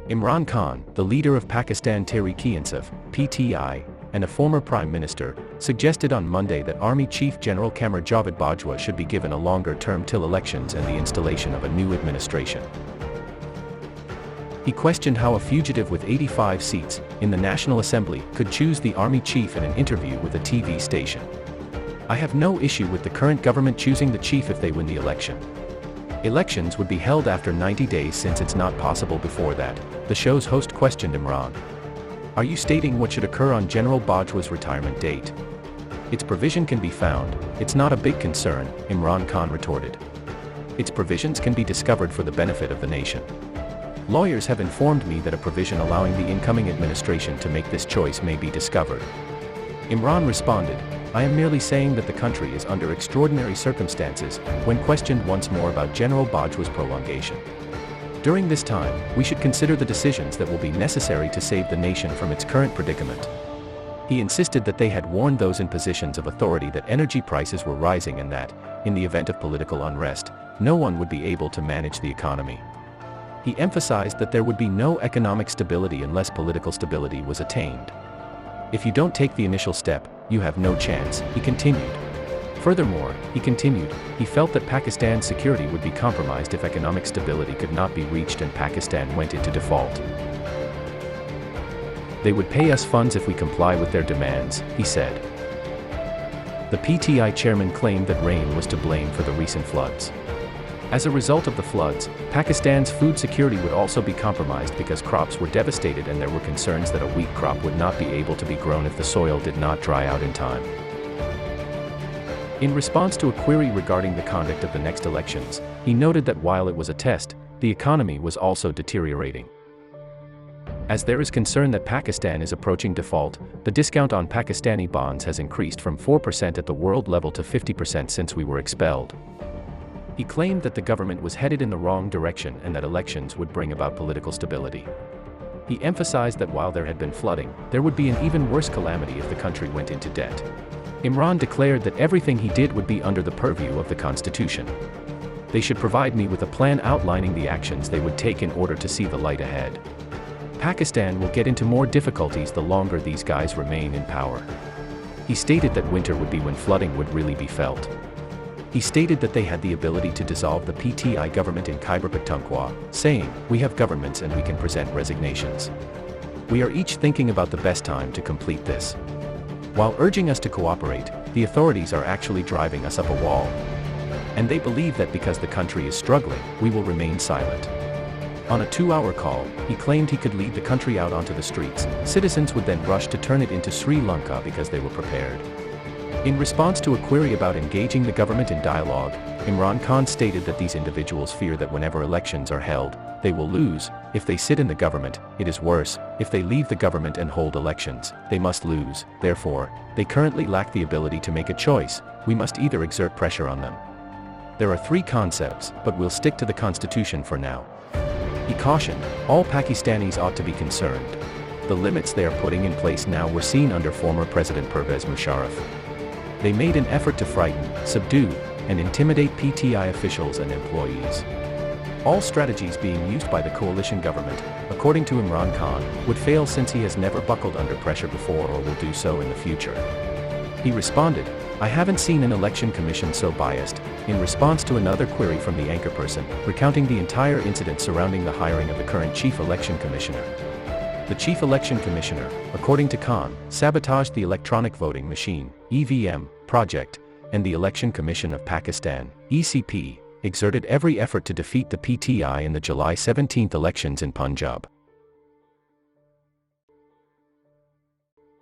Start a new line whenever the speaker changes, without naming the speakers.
Imran Khan, the leader of Pakistan Tehreek-e-Insaf (PTI), and a former prime minister, suggested on Monday that Army Chief General Qamar Javed Bajwa should be given a longer term till elections and the installation of a new administration. He questioned how a fugitive with 85 seats in the National Assembly could choose the army chief in an interview with a TV station. "I have no issue with the current government choosing the chief if they win the election. Elections would be held after 90 days since it's not possible before that," the show's host questioned Imran. "Are you stating what should occur on General Bajwa's retirement date? Its provision can be found, it's not a big concern," Imran Khan retorted. "Its provisions can be discovered for the benefit of the nation. Lawyers have informed me that a provision allowing the incoming administration to make this choice may be discovered." Imran responded, "I am merely saying that the country is under extraordinary circumstances," when questioned once more about General Bajwa's prolongation. "During this time, we should consider the decisions that will be necessary to save the nation from its current predicament." He insisted that they had warned those in positions of authority that energy prices were rising and that, in the event of political unrest, no one would be able to manage the economy. He emphasized that there would be no economic stability unless political stability was attained. "If you don't take the initial step, you have no chance," he continued. Furthermore, he continued, he felt that Pakistan's security would be compromised if economic stability could not be reached and Pakistan went into default. "They would pay us funds if we comply with their demands," he said. The PTI chairman claimed that rain was to blame for the recent floods. As a result of the floods, Pakistan's food security would also be compromised because crops were devastated and there were concerns that a wheat crop would not be able to be grown if the soil did not dry out in time. In response to a query regarding the conduct of the next elections, he noted that while it was a test, the economy was also deteriorating. As there is concern that Pakistan is approaching default, the discount on Pakistani bonds has increased from 4% at the world level to 50% since we were expelled. He claimed that the government was headed in the wrong direction and that elections would bring about political stability. He emphasized that while there had been flooding, there would be an even worse calamity if the country went into debt. Imran declared that everything he did would be under the purview of the constitution. "They should provide me with a plan outlining the actions they would take in order to see the light ahead. Pakistan will get into more difficulties the longer these guys remain in power." He stated that winter would be when flooding would really be felt. He stated that they had the ability to dissolve the PTI government in Khyber Pakhtunkhwa, saying, "We have governments and we can present resignations. We are each thinking about the best time to complete this." While urging us to cooperate, the authorities are actually driving us up a wall. And they believe that because the country is struggling, we will remain silent. On a 2-hour call, he claimed he could lead the country out onto the streets. Citizens would then rush to turn it into Sri Lanka because they were prepared. In response to a query about engaging the government in dialogue, Imran Khan stated that these individuals fear that whenever elections are held, they will lose. "If they sit in the government, it is worse. If they leave the government and hold elections, they must lose. Therefore, they currently lack the ability to make a choice. We must either exert pressure on them. There are 3 concepts, but we'll stick to the constitution for now." He cautioned, all Pakistanis ought to be concerned. The limits they are putting in place now were seen under former President Pervez Musharraf. They made an effort to frighten, subdue, and intimidate PTI officials and employees. All strategies being used by the coalition government, according to Imran Khan, would fail since he has never buckled under pressure before or will do so in the future. He responded, "I haven't seen an election commission so biased," in response to another query from the anchorperson, recounting the entire incident surrounding the hiring of the current chief election commissioner. The chief election commissioner, according to Khan, sabotaged the electronic voting machine (EVM) project, and the Election Commission of Pakistan (ECP) exerted every effort to defeat the PTI in the July 17 elections in Punjab.